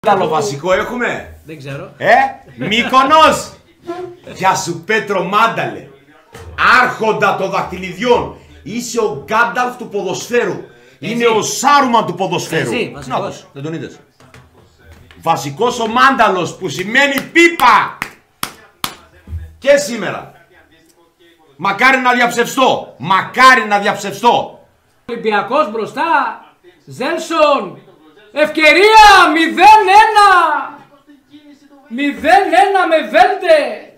Άλλο βασικό έχουμε. Δεν ξέρω. Μύκονος. Γεια σου Πέτρο Μάνταλε. Άρχοντα των δαχτυλιδιών. Είσαι ο Γκάνταλφ του ποδοσφαίρου. Είναι ο Σάρουμαν του ποδοσφαίρου. Βασικός. Δεν τον είδες. Βασικός ο Μάνταλος που σημαίνει πίπα. Και σήμερα. Μακάρι να διαψευστώ. Μακάρι να διαψευστώ. Ολυμπιακός μπροστά. Ζέλσον. Ευκαιρία 0-1. 0-1 με Βέλτε.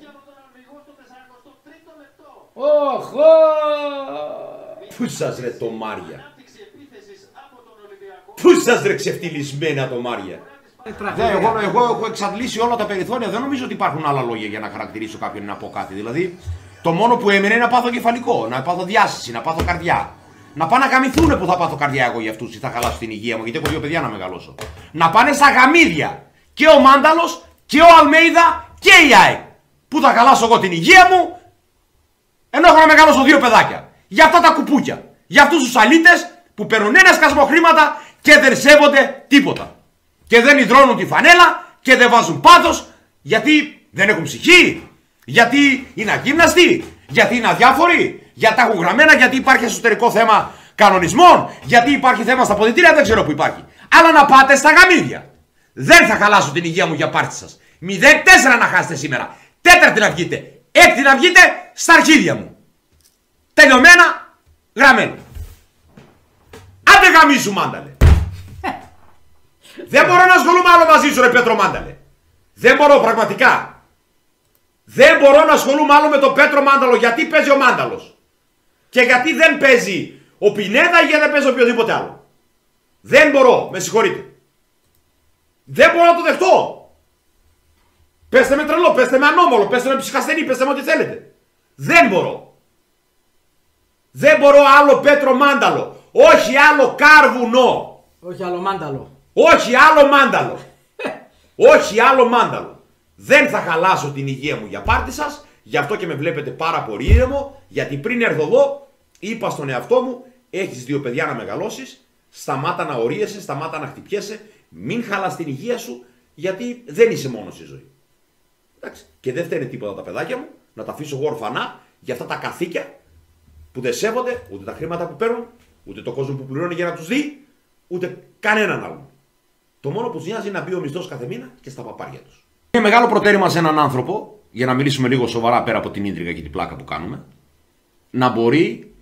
Οχο. Πού σας ρε το Μάρια. Πού σας ρε ξεφτυλισμένα το Μάρια. Εγώ έχω εξαντλήσει όλα τα περιθώρια. Δεν νομίζω ότι υπάρχουν άλλα λόγια για να χαρακτηρίσω κάποιον να πω κάτι. Δηλαδή, το μόνο που έμενε είναι να πάθω κεφαλικό, να πάθω διάσηση, να πάθω καρδιά. Να πάνε να γαμηθούνε που θα πάθω καρδιά εγώ για αυτούς ή θα χαλάσω την υγεία μου, γιατί έχω δύο παιδιά να μεγαλώσω. Να πάνε στα γαμίδια και ο Μάνταλος και ο Αλμέιδα και η ΑΕΚ. Πού θα χαλάσω εγώ την υγεία μου, ενώ έχω να μεγαλώσω δύο παιδάκια. Για αυτά τα κουπούκια. Για αυτούς τους αλήτες που παίρνουν ένα σκασμό χρήματα και δεν σέβονται τίποτα. Και δεν υδρώνουν τη φανέλα και δεν βάζουν πάθος γιατί δεν έχουν ψυχή. Γιατί είναι αγύμναστοι. Γιατί είναι αδιάφοροι. Γιατί τα έχουν γραμμένα. Γιατί υπάρχει εσωτερικό θέμα κανονισμών. Γιατί υπάρχει θέμα στα ποδητήρια. Δεν ξέρω που υπάρχει. Αλλά να πάτε στα γαμίδια. Δεν θα χαλάσω την υγεία μου για πάρτι σας. 0-4 να χάσετε σήμερα. Τέταρτη να βγείτε. Έκτη να βγείτε στα αρχίδια μου. Τελειωμένα. Γραμμένο. Άντε γαμίσου Μάνταλε. Δεν μπορώ να ασχολούμαι άλλο μαζί σου ρε Πέτρο Μάνταλε. Δεν μπορώ πραγματικά. Δεν μπορώ να ασχολούμαι άλλο με τον Πέτρο Μάνταλο. Γιατί παίζει ο Μάνταλος. Και γιατί δεν παίζει ο Πινέδα ή γιατί δεν παίζει οποιοδήποτε άλλο. Δεν μπορώ. Με συγχωρείτε. Δεν μπορώ να το δεχτώ. Πέστε με τρελό, πέστε με ανώμολο, πέστε με ψυχασθενή, πέστε με ό,τι θέλετε. Δεν μπορώ. Δεν μπορώ άλλο Πέτρο Μάνταλο. Όχι άλλο Κάρβουνο. Όχι άλλο Μάνταλο. Όχι άλλο Μάνταλο. Όχι άλλο Μάνταλο. Δεν θα χαλάσω την υγεία μου για πάρτι σας. Γι' αυτό και με βλέπετε πάρα πολύ ήρεμο. Γιατί πριν έρθω εδώ, είπα στον εαυτό μου: έχεις δύο παιδιά να μεγαλώσεις. Σταμάτα να ορίεσαι, σταμάτα να χτυπιέσαι. Μην χαλάς την υγεία σου, γιατί δεν είσαι μόνος στη ζωή. Εντάξει. Και δεν φταίνε τίποτα τα παιδάκια μου. Να τα αφήσω εγώ ορφανά για αυτά τα καθήκια που δεν σέβονται ούτε τα χρήματα που παίρνουν, ούτε το κόσμο που πληρώνει για να τους δει, ούτε κανέναν άλλον. Το μόνο που τους νοιάζει είναι να μπει ο μισθός κάθε μήνα και στα παπάρια τους. Είναι μεγάλο προτέρημα σε έναν άνθρωπο, για να μιλήσουμε λίγο σοβαρά πέρα από την ίντριγα και την πλάκα που κάνουμε, να μπορεί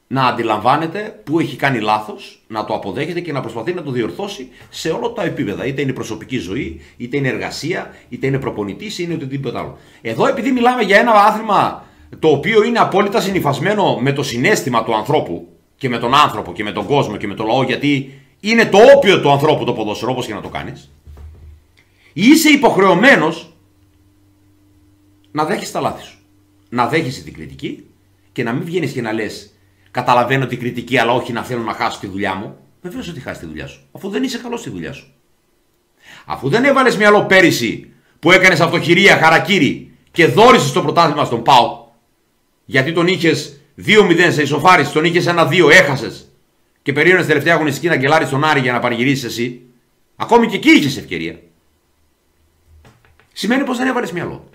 να αντιλαμβάνεται που έχει κάνει λάθος, να το αποδέχεται και να προσπαθεί να το διορθώσει σε όλα τα επίπεδα. Είτε είναι η προσωπική ζωή, είτε είναι εργασία, είτε είναι προπονητής, είτε είναι οτιδήποτε άλλο. Εδώ, επειδή μιλάμε για ένα άθλημα το οποίο είναι απόλυτα συνυφασμένο με το συναίσθημα του ανθρώπου και με τον άνθρωπο και με τον κόσμο και με το λαό, γιατί είναι το όπιο του ανθρώπου το ποδόσφαιρο, όπως και να το κάνεις, είσαι υποχρεωμένος να δέχεις τα λάθη σου. Να δέχεις την κριτική και να μην βγαίνεις και να λες: καταλαβαίνω την κριτική, αλλά όχι να θέλω να χάσω τη δουλειά μου. Βεβαίως ότι χάσεις τη δουλειά σου, αφού δεν είσαι καλός στη δουλειά σου. Αφού δεν έβαλες μυαλό πέρυσι που έκανες αυτοχειρία χαρακίρι και δώρισες το πρωτάθλημα στον ΠΑΟ, γιατί τον είχες 2-0 σε ισοφάριση, τον είχες 1-2, έχασες και περίμενες τελευταία αγωνιστική να γκελάρεις τον Άρη για να πανηγυρίσεις εσύ, ακόμη και εκεί είχες ευκαιρία. Σημαίνει πως δεν έβαλες μυαλό.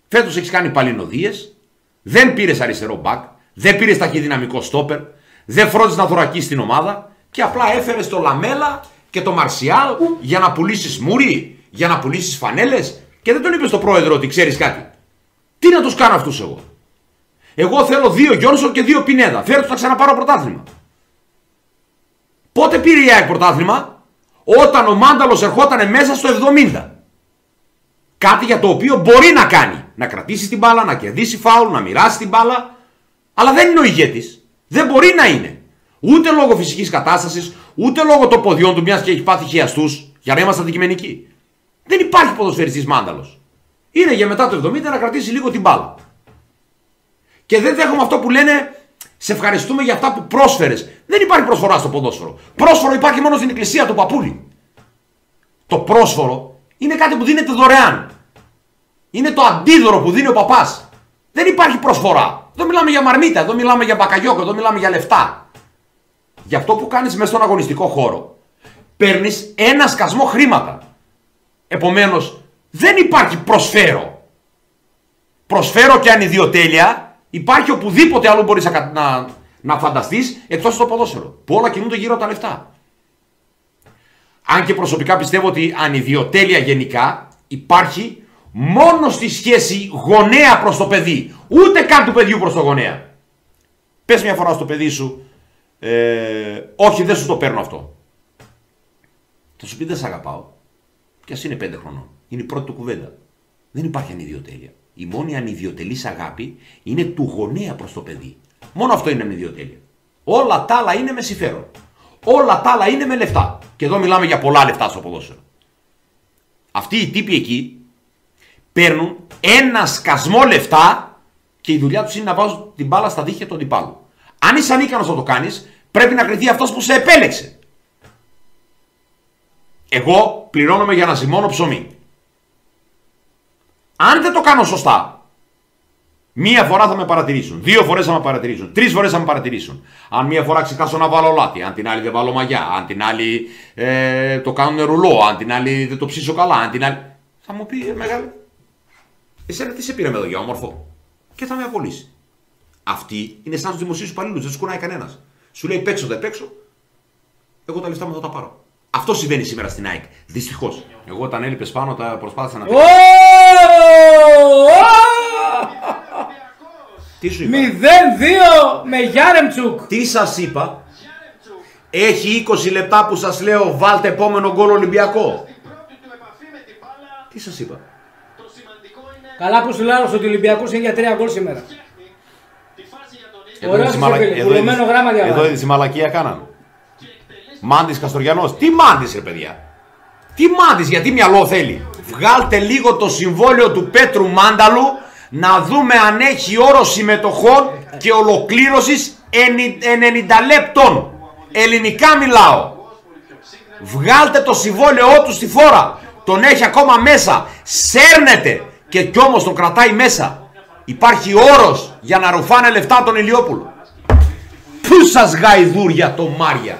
Φέτος έχεις κάνει παλινοδίες, δεν πήρες αριστερό μπακ, δεν πήρες ταχυδυναμικό στόπερ, δεν φρόντισες να θωρακίσεις την ομάδα και απλά έφερες το Λαμέλα και το Μαρσιάλ για να πουλήσεις μούρι, για να πουλήσεις φανέλες και δεν τον είπες στον πρόεδρο ότι ξέρεις κάτι. Τι να τους κάνω αυτούς εγώ. Εγώ θέλω 2 Γιόνσον και 2 Πινέδα. Φέρε τους να ξαναπάρω πρωτάθλημα. Πότε πήρε η ΑΕΚ πρωτάθλημα? Όταν ο Μάνταλος ερχότανε μέσα στο 70. Κάτι για το οποίο μπορεί να κάνει. Να κρατήσει την μπάλα, να κερδίσει φάουλ, να μοιράσει την μπάλα. Αλλά δεν είναι ο ηγέτης. Δεν μπορεί να είναι. Ούτε λόγω φυσικής κατάστασης, ούτε λόγω των ποδιών του, μιας και έχει πάθει χιαστούς, για να είμαστε αντικειμενικοί. Δεν υπάρχει ποδοσφαιριστής Μάνταλος. Είναι για μετά το 70 να κρατήσει λίγο την μπάλα. Και δεν δέχομαι αυτό που λένε: σε ευχαριστούμε για αυτά που πρόσφερες. Δεν υπάρχει προσφορά στο ποδόσφαιρο. Πρόσφορο υπάρχει μόνο στην εκκλησία του παππούλη. Το πρόσφορο είναι κάτι που δίνεται δωρεάν. Είναι το αντίδωρο που δίνει ο παπάς. Δεν υπάρχει προσφορά. Εδώ μιλάμε για μαρμίτα, εδώ μιλάμε για μπακαγιόκο, εδώ μιλάμε για λεφτά. Για αυτό που κάνεις μέσα στον αγωνιστικό χώρο παίρνεις ένα σκασμό χρήματα. Επομένως, δεν υπάρχει προσφέρω. Προσφέρω και ανιδιοτέλεια υπάρχει οπουδήποτε άλλο μπορείς να φανταστείς εκτός στο ποδόσφαιρο. Που όλα κινούνται γύρω από τα λεφτά. Αν και προσωπικά πιστεύω ότι ανιδιοτέλεια γενικά υπάρχει μόνο στη σχέση γονέα προς το παιδί. Ούτε καν του παιδιού προς το γονέα. Πες μια φορά στο παιδί σου, όχι δεν σου το παίρνω αυτό. Θα σου πει δεν σ' αγαπάω. Και ας είναι 5 χρονών. Είναι η πρώτη του κουβέντα. Δεν υπάρχει ανιδιοτέλεια. Η μόνη ανιδιοτελής αγάπη είναι του γονέα προς το παιδί. Μόνο αυτό είναι ανιδιοτέλεια. Όλα τα άλλα είναι με συμφέρον. Όλα τα άλλα είναι με λεφτά. Και εδώ μιλάμε για πολλά λεφτά στο ποδόσφαιρο. Αυτοί οι τύποι εκεί παίρνουν ένα σκασμό λεφτά και η δουλειά τους είναι να βάζουν την μπάλα στα δίχτυα του αντιπάλου. Αν είσαι ανίκανος να το κάνεις, πρέπει να κριθεί αυτός που σε επέλεξε. Εγώ πληρώνομαι για να ζυμώνω ψωμί. Αν δεν το κάνω σωστά, μία φορά θα με παρατηρήσουν, 2 φορές θα με παρατηρήσουν, 3 φορές θα με παρατηρήσουν. Αν μία φορά ξεχάσω να βάλω λάτι, αν την άλλη δεν βάλω μαγιά, αν την άλλη το κάνουν ρουλό, αν την άλλη δεν το ψήσω καλά, αν την άλλη. Θα μου πει μεγάλη, εσένα τι σε πήραμε εδώ για όμορφο, και θα με απολύσει. Αυτή είναι σαν τους δημοσίους υπαλλήλους, δεν τους κουνάει κανένας. Σου λέει παίξω, δεν παίξω, εγώ τα λεφτά μου θα τα πάρω. Αυτό συμβαίνει σήμερα στην ΑΕΚ. Δυστυχώς. Εγώ όταν έλειπες πάνω τα προσπάθησα να... Τι σου είπα? 0-2 με Γιάρεμτσουκ. Τι σας είπα? Έχει 20 λεπτά που σας λέω βάλτε επόμενο γκολ Ολυμπιακό. Τι σας είπα? Καλά που σου λέω ότι ο Ολυμπιακός είναι για 3 γκολ σήμερα. Εδώ είδες η μαλακία κάνανε. Μάντης Καστοριανός. Τι Μάντης ρε παιδιά? Τι Μάντης, γιατί μυαλό θέλει? Βγάλτε λίγο το συμβόλαιο του Πέτρου Μάνταλου να δούμε αν έχει όρο συμμετοχών και ολοκλήρωσης 90 λεπτών. Ελληνικά μιλάω. Βγάλτε το συμβόλαιό του στη φόρα. Τον έχει ακόμα μέσα. Σέρνεται και κι όμως τον κρατάει μέσα. Υπάρχει όρος για να ρουφάνε λεφτά τον Ηλιόπουλο. Πού σας γαϊδούρια το Μάρια?